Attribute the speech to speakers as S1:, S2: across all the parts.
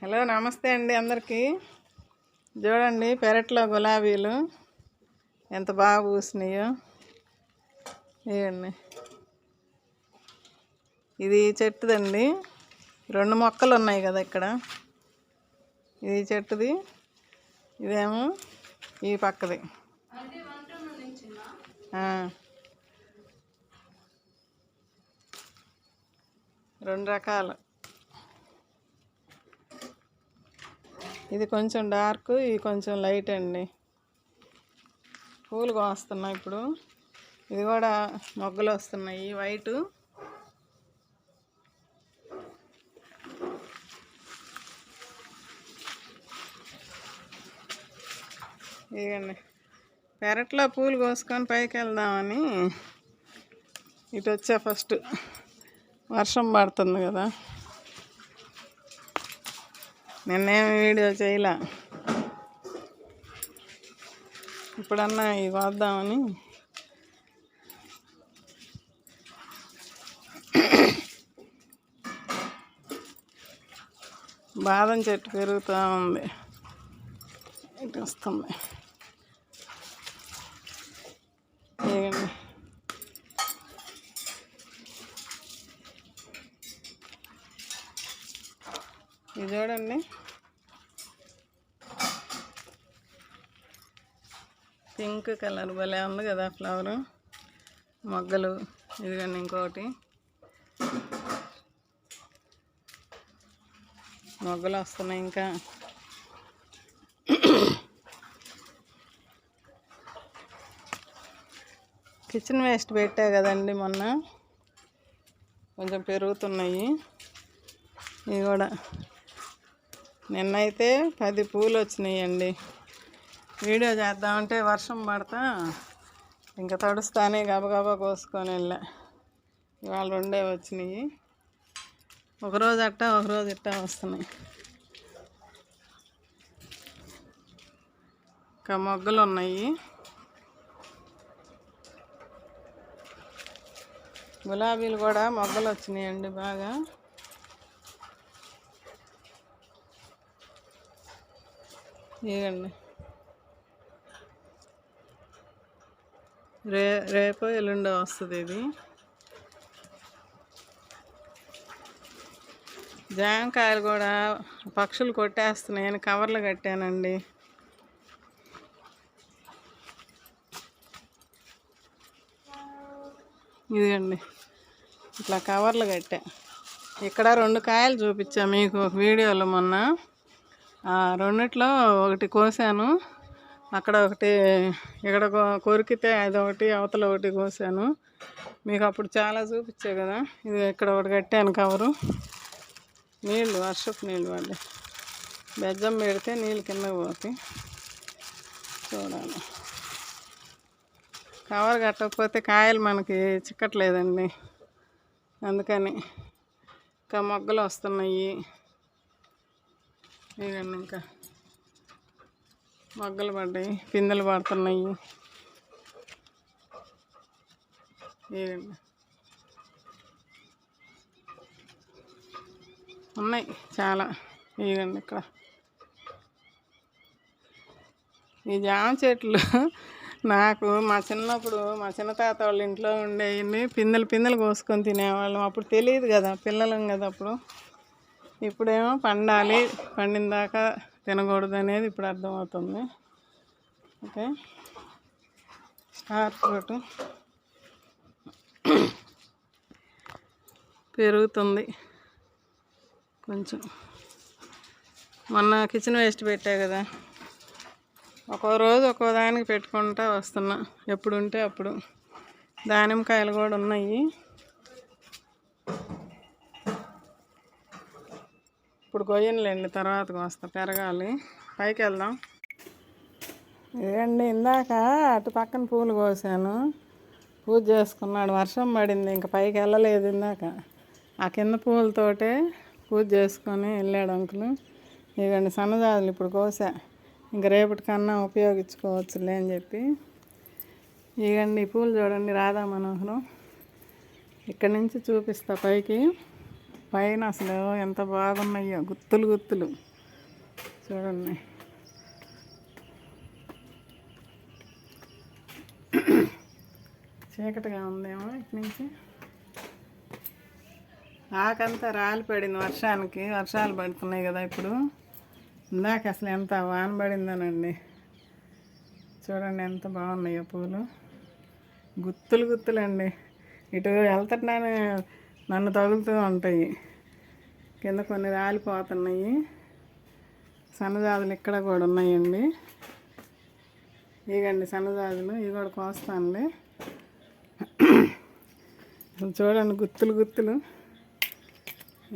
S1: Hello నమస్తే అండి అందరికీ. చూడండి పెరట్లో గులాబీలు ఎంత బాగా పూసినాయో. ఇవ్వండి, ఇది చెట్టుదండి. 2 మొక్కలు ఉన్నాయి కదా ఇక్కడ. ఇది చెట్టుది, ఇదేమో ఈ పక్కది. 2 రకాలు. ఇది కొంచెం డార్క్, ఇది కొంచెం లైట్ అండి. పూలు కోస్తున్నాయి ఇప్పుడు. ఇది కూడా మొగ్గలు వస్తున్నాయి వైటు. ఇదండి, పెరట్లో పూలు కోసుకొని పైకి వెళ్దామని ఇటు వచ్చా. ఫస్ట్ వర్షం పడుతుంది కదా, నిన్నేమి వీడియో చేయలే. ఇప్పుడన్నా ఇవి వద్దామని. బాదం చెట్టు పెరుగుతూ ఉంది, ఇటు వస్తుంది. ఇవ్వండి, ఇది చూడండి, పింక్ కలర్ భలే ఉంది కదా ఫ్లవరు. మొగ్గలు ఇదిగండి, ఇంకోటి మొగ్గలు వస్తున్నాయి. ఇంకా కిచెన్ వేస్ట్ పెట్టా కదండి మొన్న, కొంచెం పెరుగుతున్నాయి. ఇవి కూడా నిన్నైతే 10 పూలు వచ్చినాయండి. వీడియో చేద్దామంటే వర్షం పడతా ఇంకా తడుస్తానే గబగబా కోసుకొని వెళ్ళా. ఇవాళ 2 వచ్చినాయి. ఒకరోజు అట్టా ఒకరోజు ఇట్టా వస్తున్నాయి. ఇంకా మొగ్గలు ఉన్నాయి. గులాబీలు కూడా మొగ్గలు వచ్చినాయండి బాగా. ఇవ్వండి, రేపు ఎల్లుండో వస్తుంది ఇది. జామకాయలు కూడా పక్షులు కొట్టేస్తున్నాయని కవర్లు కట్టానండి. ఇదిగండి, ఇట్లా కవర్లు కట్టా. ఇక్కడ 2 కాయలు చూపించా మీకు ఒక వీడియోలో మొన్న. 2ట్లో ఒకటి కోసాను, అక్కడ ఒకటి, ఇక్కడ కొరికితే అదొకటి, అవతల ఒకటి కోసాను. మీకు అప్పుడు చాలా చూపించా కదా. ఇది ఇక్కడ ఒకటి కట్టాను కవరు. నీళ్ళు, వర్షపు నీళ్ళు పడ్డాయి. బెజ్జం పెడితే నీళ్ళు కిందకి పోతాయి. చూడాలి, కవర్ కట్టకపోతే కాయలు మనకి చిక్కట్లేదండి, అందుకని. ఇంకా మొగ్గలు వస్తున్నాయి. ఇవన్నీ ఇంకా మొగ్గలు పడ్డాయి, పిందెలు పడుతున్నాయి. ఇవన్నీ ఉన్నాయి చాలా. ఇవన్నీ ఇక్కడ ఈ జామ చెట్లు నాకు మా చిన్నప్పుడు మా చిన్న తాత వాళ్ళ ఇంట్లో ఉండేవి. పిందెలు కోసుకొని తినేవాళ్ళం. అప్పుడు తెలియదు కదా, పిల్లలం కదా అప్పుడు. ఇప్పుడేమో పండాలి, పండిన దాకా తినకూడదు అనేది ఇప్పుడు అర్థమవుతుంది. ఓకే, స్టార్ ఫ్రూట్ పెరుగుతుంది కొంచెం. మొన్న కిచెన్ వేస్ట్ పెట్టా కదా, ఒక్కో రోజు ఒక్కో దానికి పెట్టుకుంటా వస్తున్నా, ఎప్పుడు ఉంటే అప్పుడు. దానిమ్మకాయలు కూడా ఉన్నాయి. ఇప్పుడు కొయ్యనులేండి, తర్వాత కోస్తా, పెరగాలి. పైకి వెళ్దాం. ఇదండి, ఇందాక అటు పక్కన పూలు కోసాను, పూజ చేసుకున్నాడు. వర్షం పడింది, ఇంకా పైకి వెళ్ళలేదు. ఇందాక ఆ కింద పూలతోటే పూజ చేసుకొని వెళ్ళాడు అంకులు. ఇవ్వండి, సన్నజాజులు ఇప్పుడు కోసా, ఇంక రేపటికన్నా ఉపయోగించుకోవచ్చులే అని చెప్పి. ఇవ్వండి, పూలు చూడండి, రాధా మనోహరం. ఇక్కడి నుంచి చూపిస్తా పైకి. పైన అసలు ఎంత బాగున్నాయో, గుత్తులు గుత్తులు. చూడండి. చీకటిగా ఉందేమో ఇటు నుంచి. ఆకంతా రాలి పడింది వర్షానికి. వర్షాలు పడుతున్నాయి కదా ఇప్పుడు. ఇందాక అసలు ఎంత వాన పడిందోనండి. చూడండి ఎంత బాగున్నాయో పూలు. గుత్తులు గుత్తులండి. ఇటు వెళ్తుంటానే నన్ను తగులుతూ ఉంటాయి. కింద కొన్ని రాలిపోతున్నాయి. సన్నజాజులు ఇక్కడ కూడా ఉన్నాయండి. ఇగండి సన్నజాజులు. ఇవి కూడా కోస్తానులే. అసలు చూడండి గుత్తులు గుత్తులు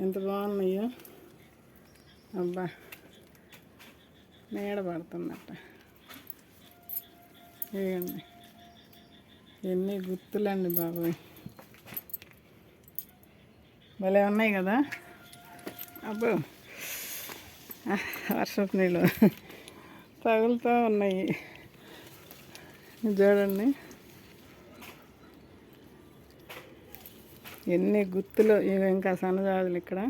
S1: ఎంత బాగున్నాయో. అబ్బా నీడ పడుతుందట. ఇవ్వండి ఎన్ని గుత్తులండి బాబాయ్. భలే ఉన్నాయి కదా. అబ్బో వర్షపు నీళ్ళు తగులుతూ ఉన్నాయి. చూడండి ఎన్ని గుత్తులు. ఇవి ఇంకా సన్నజాజులు ఇక్కడ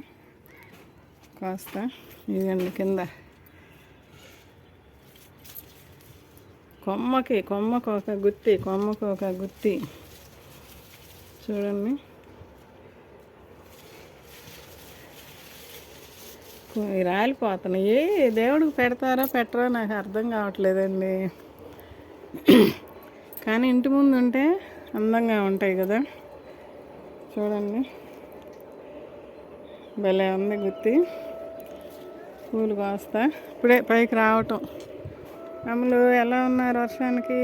S1: కాస్త. ఇదండి కింద కొమ్మకు ఒక గుత్తి, కొమ్మకు ఒక గుత్తి. చూడండి రాలిపోతున్నాయి. దేవుడికి పెడతారా పెట్టరా నాకు అర్థం కావట్లేదండి. కానీ ఇంటి ముందు ఉంటే అందంగా ఉంటాయి కదా. చూడండి భలే ఉంది గుత్తి. పూలు కోస్తా. ఇప్పుడే పైకి రావటం. అమ్మలు ఎలా ఉన్నారు వర్షానికి?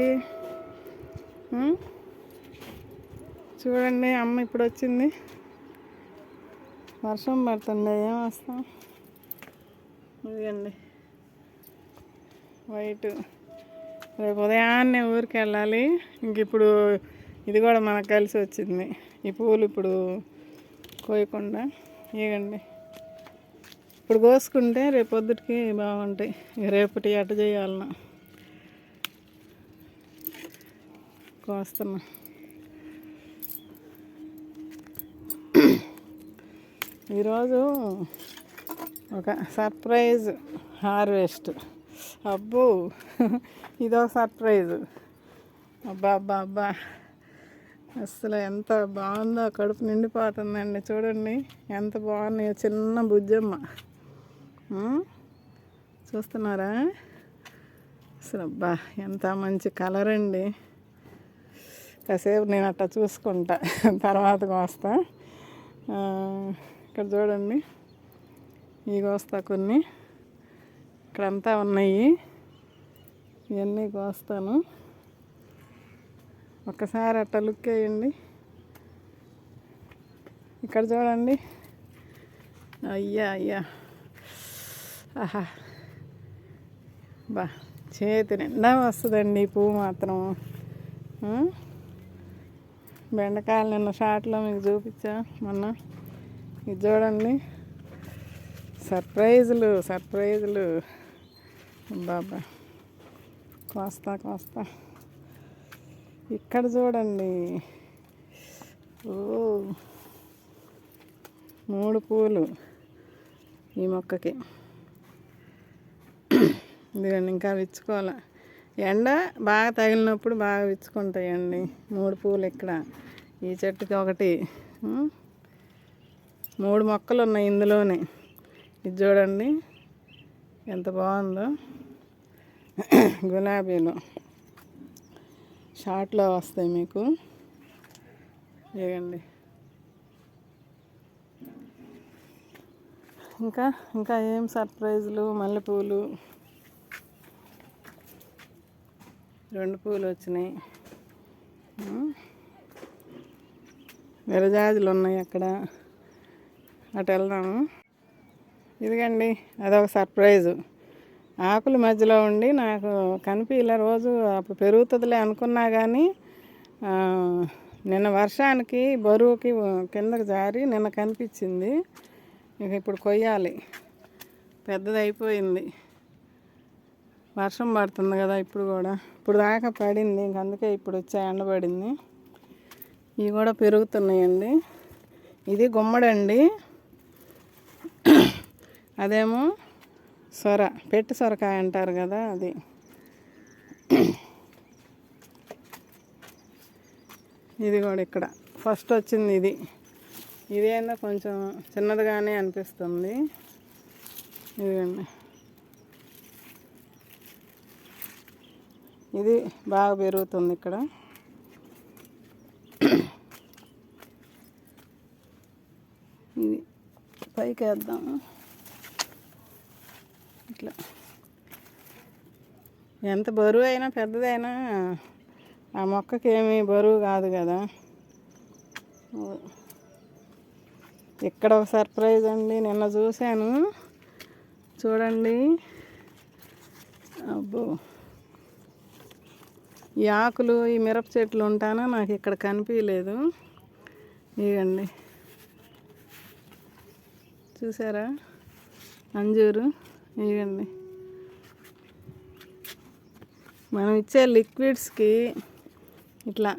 S1: చూడండి అమ్మ ఇప్పుడు వచ్చింది. వర్షం పడుతుంది, ఏం వస్తాం. ఇదండి వైట్. రేపు ఉదయాన్నే ఊరికి వెళ్ళాలి. ఇంక ఇప్పుడు ఇది కూడా మనకు కలిసి వచ్చింది. ఈ పూలు ఇప్పుడు కోయకుండా. ఇవ్వండి ఇప్పుడు కోసుకుంటే రేపు పొద్దుటికి బాగుంటాయి. రేపటి ఎట చేయాలన్నా కోస్తున్నా. ఈరోజు ఒక సర్ప్రైజ్ హార్వెస్ట్. అబ్బో ఇదో సర్ప్రైజ్. అబ్బా అబ్బా అబ్బా అసలు ఎంత బాగుందో. కడుపు నిండిపోతుందండి. చూడండి ఎంత బాగున్నాయో. చిన్న బుజ్జమ్మ చూస్తున్నారా? అసలు అబ్బా ఎంత మంచి కలర్ అండి. కాసేపు నేను అట్లా చూసుకుంటా, తర్వాతకు వస్తా. ఇక్కడ చూడండి ఇవి వస్తా కొన్ని. ఇక్కడంతా ఉన్నాయి. ఇవన్నీ కోస్తాను. ఒక్కసారి అట్లా లుక్ వేయండి. ఇక్కడ చూడండి. అయ్యా ఆహా బా చేతి నిండా వస్తుందండి ఈ పువ్వు మాత్రం. బెండకాయలు నిన్న షార్ట్లో మీకు చూపించా మొన్న. ఇది చూడండి సర్ప్రైజులు. బాబా కోస్తా. ఇక్కడ చూడండి. ఓ 3 పూలు ఈ మొక్కకి. ఇదిగండి ఇంకా విచ్చుకోవాలి. ఎండ బాగా తగిలినప్పుడు బాగా విచ్చుకుంటాయండి. 3 పూలు ఇక్కడ. ఈ చెట్టుకి ఒకటి. 3 మొక్కలు ఉన్నాయి ఇందులోనే. ఇది చూడండి ఎంత బాగుందో. గులాబీలు షార్ట్లో వస్తాయి మీకు. ఇవ్వండి ఇంకా ఏం సర్ప్రైజులు. మల్లెపూలు 2 పూలు వచ్చినాయి. విరజాజులు ఉన్నాయి అక్కడ. అటు వెళ్దాము. ఇదిగండి అదొక సర్ప్రైజు. ఆకుల మధ్యలో ఉండి నాకు కనిపించలే. రోజు అప్పుడు పెరుగుతుందిలే అనుకున్నా కానీ నిన్న వర్షానికి బరువుకి కిందకి జారి నిన్న కనిపించింది. ఇక ఇప్పుడు కొయ్యాలి. పెద్దది అయిపోయింది. వర్షం పడుతుంది కదా ఇప్పుడు కూడా. ఇప్పుడు దాకా పడింది. ఇంక అందుకే ఇప్పుడు వచ్చా ఎండబడింది. ఇవి కూడా పెరుగుతున్నాయండి. ఇది గుమ్మడండి. అదేమో పెట్టి సొరకాయ అంటారు కదా అది. ఇది కూడా ఇక్కడ ఫస్ట్ వచ్చింది ఇది. ఇదేందో కొంచెం చిన్నదిగానే అనిపిస్తుంది. ఇదిగండి, ఇది బాగా పెరుగుతుంది ఇక్కడ. ఇది పైకి వేద్దాము. ఇట్లా ఎంత బరువు అయినా పెద్దదైనా ఆ మొక్కకి ఏమీ బరువు కాదు కదా. ఇక్కడ ఒక సర్ప్రైజ్ అండి, నిన్న చూశాను చూడండి. అబ్బో, ఈ ఆకులు ఈ మిరప చెట్లు ఉంటానా నాకు ఇక్కడ కనిపించలేదు. ఇవ్వండి, చూసారా అంజూరు. ఇవ్వండి, మనం ఇచ్చే లిక్విడ్స్కి ఇట్లా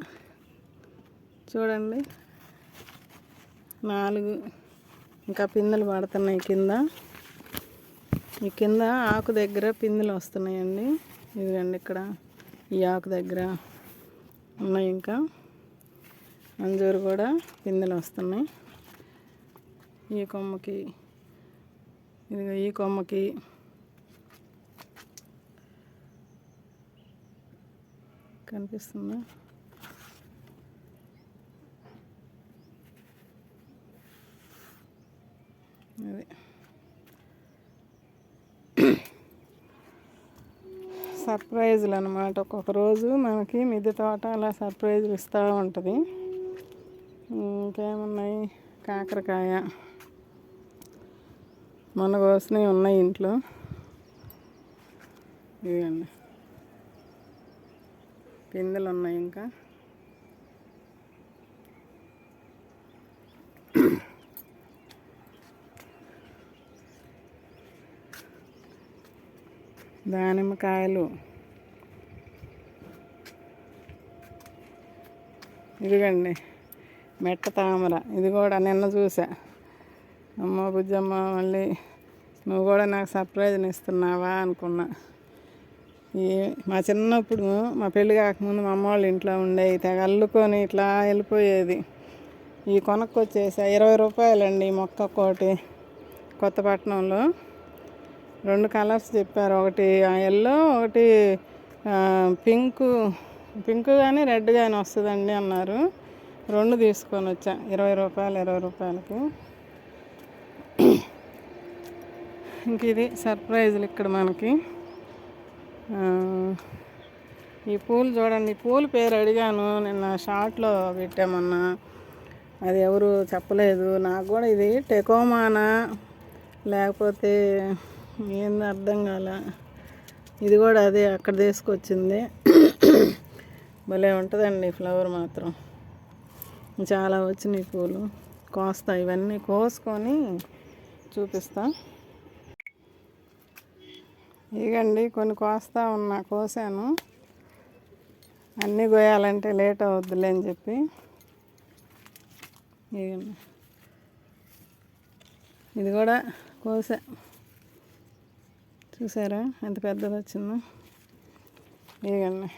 S1: చూడండి 4 ఇంకా పిందెలు పడుతున్నాయి కింద. ఈ కింద ఆకు దగ్గర పిందెలు వస్తున్నాయండి. ఇదిగండి, ఇక్కడ ఈ ఆకు దగ్గర ఉన్నాయి. ఇంకా అంజూరు కూడా పిందెలు వస్తున్నాయి. ఈ కొమ్మకి, ఇదిగో ఈ కొమ్మకి, కనిపిస్తుందా? అది సర్ప్రైజులు అన్నమాట. ఒక్కొక్క రోజు మనకి మిద్దె తోట అలా సర్ప్రైజులు ఇస్తూ ఉంటుంది. ఇంకేమున్నాయి, కాకరకాయ మొన్న కోసినవి ఉన్నాయి ఇంట్లో. ఇవ్వండి, పిందెలు ఉన్నాయి. ఇంకా దానిమ్మకాయలు, ఇదిగండి మెట్ట తామర. ఇది కూడా నిన్న చూసా. అమ్మ బుజ్జమ్మ, మళ్ళీ నువ్వు కూడా నాకు సర్ప్రైజ్ని ఇస్తున్నావా అనుకున్నా. మా చిన్నప్పుడు, మా పెళ్ళి కాకముందు మా అమ్మ వాళ్ళ ఇంట్లో ఉండేవి, తెగ అల్లుకొని ఇట్లా వెళ్ళిపోయేది. ఈ కొనుక్కొచ్చేసా 20 రూపాయలండి ఈ మొక్క ఒకటి. కొత్తపట్నంలో 2 కలర్స్ చెప్పారు, ఒకటి ఎల్లో, ఒకటి పింక్ కానీ రెడ్ కానీ వస్తుందండి అన్నారు. 2 తీసుకొని వచ్చా 20 రూపాయలకి. ఇంక ఇది సర్ప్రైజులు ఇక్కడ మనకి. ఈ పూలు చూడండి, ఈ పూల పేరు అడిగాను నిన్న షార్ట్లో పెట్టామన్నా, అది ఎవరు చెప్పలేదు నాకు కూడా. ఇది టెకోమానా లేకపోతే ఏందో అర్థం కాల. ఇది కూడా అదే అక్కడ తీసుకొచ్చింది. భలే ఉంటుందండి ఫ్లవర్ మాత్రం. చాలా వచ్చినాయి పూలు. కోస్తా, ఇవన్నీ కోసుకొని చూపిస్తా. ఇగండి కొన్ని కోసాను. అన్నీ కోయాలంటే లేట్ అవుద్దులే అని చెప్పి. ఇగండి, ఇది కూడా కోసా. చూసారా ఎంత పెద్దది వచ్చిందో. ఇగండి,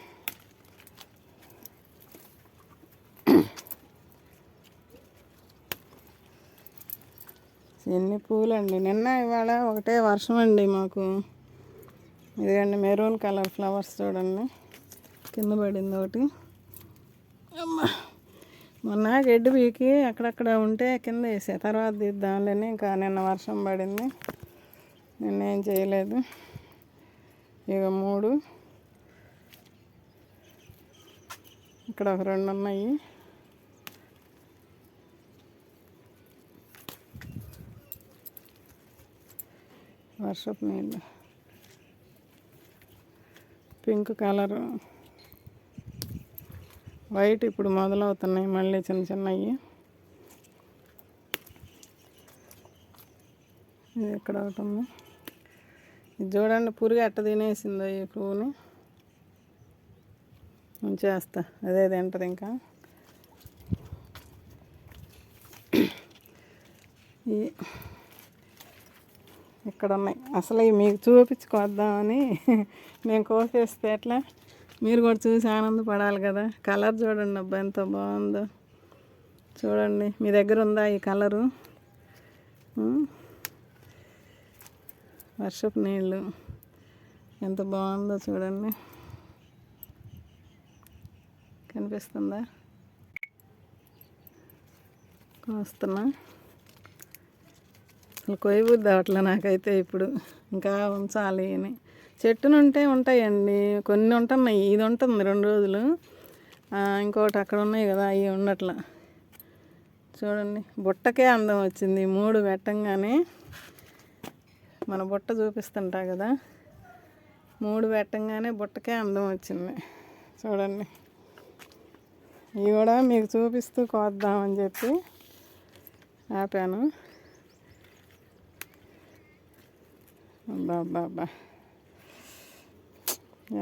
S1: ఎన్ని పూలండి. నిన్న ఇవాళ ఒకటే వర్షం అండి మాకు. ఇదిగండి మెరూన్ కలర్ ఫ్లవర్స్ చూడండి, కింద పడింది ఒకటి. మొన్న గడ్డి పీకి అక్కడక్కడ ఉంటే కింద వేసా, తర్వాత తీద్దాంలేని. ఇంకా నిన్న వర్షం పడింది, నిన్నేం చేయలేదు. ఇక 3 ఇక్కడ ఒక 2 ఉన్నాయి. వర్షపు నీళ్ళు, పింక్ కలరు, వైట్ ఇప్పుడు మొదలవుతున్నాయి మళ్ళీ చిన్నవి. ఇది ఎక్కడ ఒకటి ఉంది. ఇది చూడండి, పురుగు ఎట్ట తినేసిందో ఈ పువ్వుని. ఉంచేస్తా, అదే తింటుంది ఇంకా. ఇక్కడ ఉన్నాయి. అసలు ఇవి మీకు చూపించుకొద్దామని నేను కోసేస్తే ఎట్లా, మీరు కూడా చూసి ఆనందపడాలి కదా. కలర్ చూడండి అబ్బా ఎంత బాగుందో చూడండి. మీ దగ్గర ఉందా ఈ కలరు? వర్షపు నీళ్ళు ఎంత బాగుందో చూడండి. కనిపిస్తుందా? కోస్తున్నా. అసలు కొయ్యబుద్ది అట్లా నాకైతే ఇప్పుడు. ఇంకా ఉంచాలి అని. చెట్టునుంటే ఉంటాయండి, కొన్ని ఉంటున్నాయి. ఇది ఉంటుంది 2 రోజులు. ఇంకోటి అక్కడ ఉన్నాయి కదా, అవి ఉండట్లా. చూడండి బుట్టకే అందం వచ్చింది. 3 పెట్టంగానే మన బుట్ట చూపిస్తుంటా కదా, 3 పెట్టంగానే బుట్టకే అందం వచ్చింది. చూడండి ఇవి కూడా మీకు చూపిస్తూ కోద్దామని చెప్పి ఆపాను. అబ్బా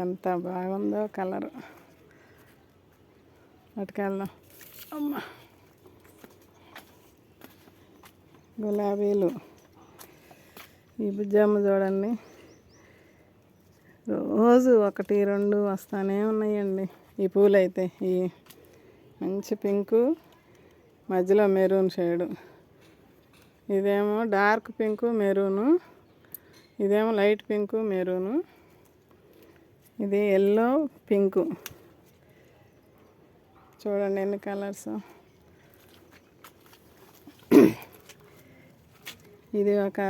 S1: ఎంత బాగుందో కలరు. అటుకెళ్దాం. అమ్మా గులాబీలు. ఈ బుజ్జమ్మ చూడండి, రోజు 1, 2 వస్తానే ఉన్నాయండి ఈ పూలు అయితే. ఈ మంచి పింకు, మధ్యలో మెరూన్ షేడు. ఇదేమో డార్క్ పింకు మెరూను, ఇదేమో లైట్ పింకు మెరూను, ఇది ఎల్లో పింకు. చూడండి ఎన్ని కలర్స్. ఇది ఒక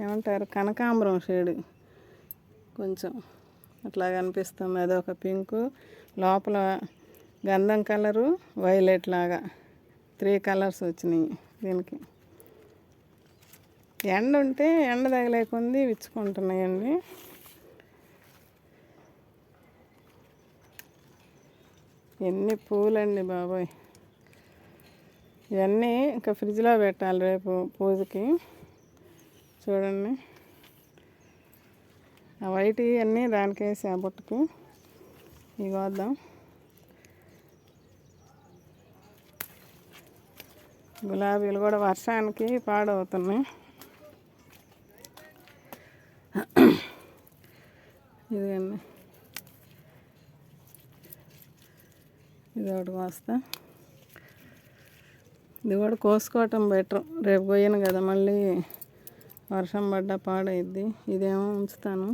S1: ఏమంటారు కనకాంబరం షేడు, కొంచెం అట్లా కనిపిస్తుంది. అదొక పింకు, లోపల గంధం కలరు, వైలెట్ లాగా 3 కలర్స్ వచ్చినాయి దీనికి. ఎండ ఉంటే ఎండ తగలేకుంది విచ్చుకుంటున్నాయండి. ఎన్ని పూలండి బాబాయ్. ఇవన్నీ ఇంకా ఫ్రిడ్జ్లో పెట్టాలి రేపు పూజకి. చూడండి ఆ వైట్ అన్నీ దానికేసి ఆ బుట్టకి ఇవి వద్దాం. గులాబీలు కూడా వర్షానికి పాడవుతున్నాయి. ఇదిగండి ఇది ఒకటి కోస్తా. ఇది కూడా కోసుకోవటం బెటర్, రేపు పోయాను కదా మళ్ళీ వర్షం పడ్డా పాడైద్ది. ఇదేమో ఉంచుతాను.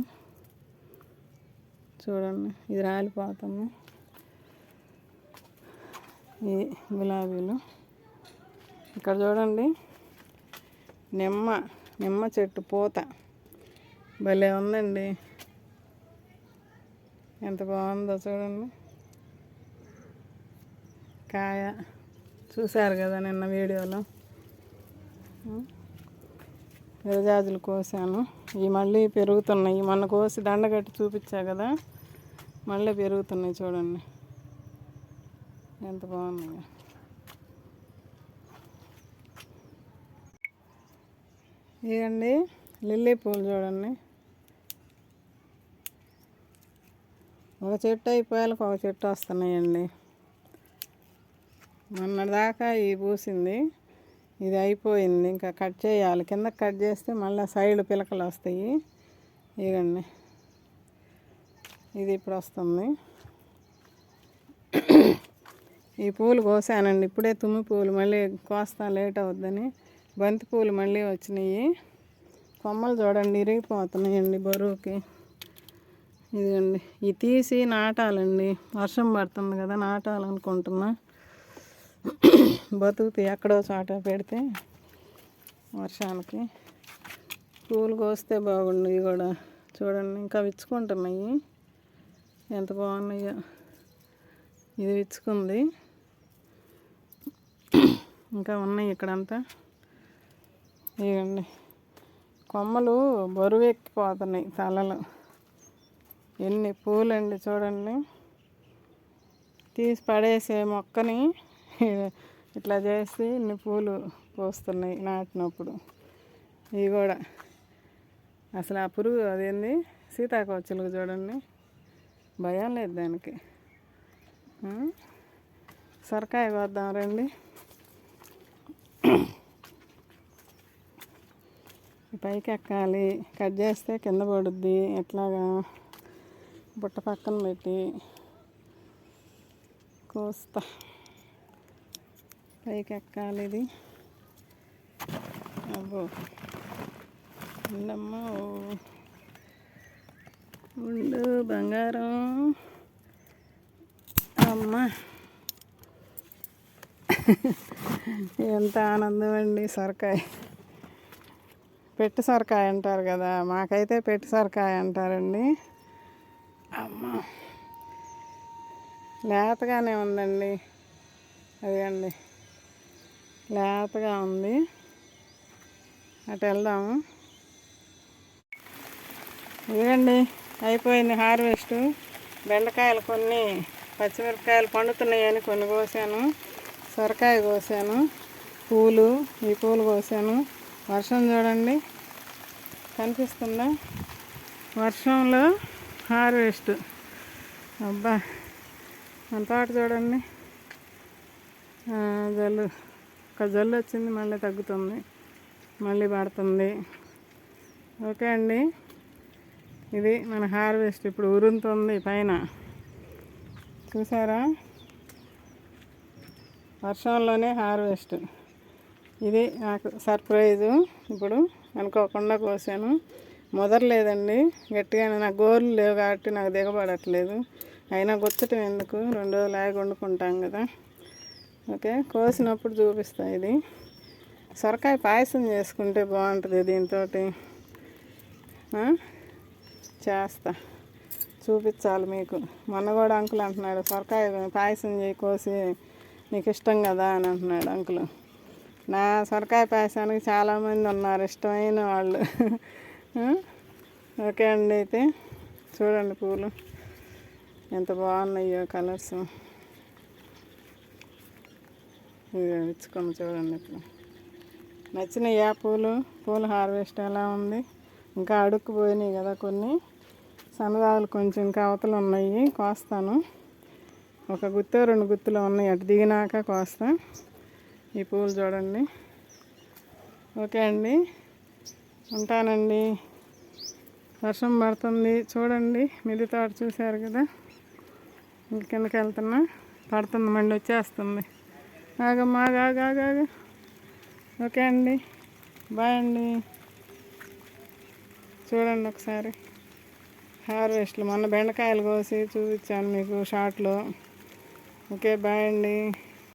S1: చూడండి ఇది రాలిపోతుంది. ఈ గులాబీలు ఇక్కడ చూడండి, నిమ్మ చెట్టు పూత భలే ఉందండి, ఎంత బాగుందో చూడండి. కాయ చూశారు కదా నిన్న వీడియోలో. విరజాజులు కోసాను. ఇవి మళ్ళీ పెరుగుతున్నాయి. మొన్న కోసి దండగట్టి చూపించా కదా, మళ్ళీ పెరుగుతున్నాయి. చూడండి ఎంత బాగున్నాయి. ఇదండి లిల్లీ పూలు చూడండి. ఒక చెట్టు అయిపోయాలకు ఒక చెట్టు వస్తున్నాయండి. మొన్నటిదాకా ఈ పూసింది, ఇది అయిపోయింది. ఇంకా కట్ చేయాలి. కింద కట్ చేస్తే మళ్ళీ సైడ్ పిలకలు వస్తాయి. ఇదండి ఇది ఇప్పుడు వస్తుంది. ఈ పూలు కోసానండి ఇప్పుడే. తుమ్మి పూలు మళ్ళీ కోస్తా లేట్ అవుద్దని. బంతి పూలు మళ్ళీ వచ్చినాయి. కొమ్మలు చూడండి ఇరిగిపోతున్నాయండి బరువుకి. ఇదండి ఇవి తీసి నాటాలండి. వర్షం పడుతుంది కదా, నాటాలనుకుంటున్నా. బతుకుతాయి ఎక్కడో చోట పెడితే వర్షానికి. పూలు కోస్తే బాగుండు. ఇవి కూడా చూడండి ఇంకా విచ్చుకుంటున్నాయి, ఎంత బాగున్నాయో. ఇది విచ్చుకుంది, ఇంకా ఉన్నాయి ఇక్కడంతా. ఇవ్వండి కొమ్మలు బరువు ఎక్కిపోతున్నాయి తలలో. ఎన్ని పూలండి చూడండి. తీసి పడేసే మొక్కని ఇట్లా చేసి ఇన్ని పూలు పోస్తున్నాయి నాటినప్పుడు. ఇవి కూడా అసలు ఆ పురుగు అదేంది సీతాకోకచిలుక చూడండి, భయం లేదు దానికి. సొరకాయ కోద్దాం రండి. పైకి ఎక్కాలి, కట్ చేస్తే కింద పడుద్ది. ఎట్లాగా బుట్ట పక్కన పెట్టి కోస్తా. పైకి ఎక్కాలి ఇది. అబ్బో ఉండమ్మా, ఉండు బంగారం. అమ్మ ఎంత ఆనందం అండి. సొరకాయ, పెట్టి సొరకాయ అంటారు కదా, మాకైతే పెట్టి సొరకాయ అంటారండి. అమ్మ లేతగానే ఉందండి, అదిగండి లేతగా ఉంది. అటు వెళ్దాము. ఇదిగండి అయిపోయింది హార్వెస్ట్. బెండకాయలు కొన్ని, పచ్చిమిరపకాయలు పండుతున్నాయని కొన్ని కోసాను, సొరకాయ కోసాను, పూలు, ఈ పూలు కోసాను. వర్షం చూడండి కనిపిస్తుందా, వర్షంలో హార్వెస్ట్. అబ్బా మన తోట చూడండి. జల్లు, ఒక జల్లు వచ్చింది, మళ్ళీ తగ్గుతుంది, మళ్ళీ పడుతుంది. ఓకే అండి, ఇది మన హార్వెస్ట్. ఇప్పుడు ఉరుముతుంది పైన, చూసారా, వర్షంలోనే హార్వెస్ట్. ఇది నాకు సర్ప్రైజు. ఇప్పుడు అనుకోకుండా కోసాను, ముదరలేదండి గట్టిగానే. నాకు గోర్లు లేవు కాబట్టి నాకు దిగబడట్లేదు. అయినా గుచ్చటం ఎందుకు, 2 రోజులు ఆగి వండుకుంటాం కదా. ఓకే, కోసినప్పుడు చూపిస్తా. ఇది సొరకాయ పాయసం చేసుకుంటే బాగుంటుంది, దీంతో చేస్తా, చూపించాలి మీకు. మొన్న కూడా అంకుల్ అంటున్నాడు, సొరకాయ పాయసం చేయి కోసి, నీకు ఇష్టం కదా అని అంటున్నాడు అంకుల్. నా సొరకాయ పాయసానికి చాలామంది ఉన్నారు ఇష్టమైన వాళ్ళు. ఓకే అండి, అయితే చూడండి పూలు ఎంత బాగున్నాయో, కలర్స్. ఇవి ఇచ్చుకొని చూడండి. ఇప్పుడు నచ్చినాయా పూలు? పూల హార్వెస్ట్ ఎలా ఉంది? ఇంకా అడుక్కుపోయినాయి కదా కొన్ని, సన్నదాలు కొంచెం ఇంకా అవతలు ఉన్నాయి, కోస్తాను. ఒక గుత్తో 2 గుత్తులు ఉన్నాయి, అటు దిగినాక కోస్తా. ఈ పూలు చూడండి. ఓకే అండి, ఉంటానండి. వర్షం పడుతుంది చూడండి, మిద్దె తోట చూశారు కదా. ఇంక కిందకి వెళ్తున్నా, పడుతుంది, మళ్ళీ వచ్చేస్తుంది. ఆగమ్మా, ఆగా. ఓకే అండి, బాయ్ అండి. చూడండి ఒకసారి హార్వెస్ట్లు. మొన్న బెండకాయలు కోసి చూపించాను మీకు షార్ట్లో. ఓకే, బాయ్ అండి.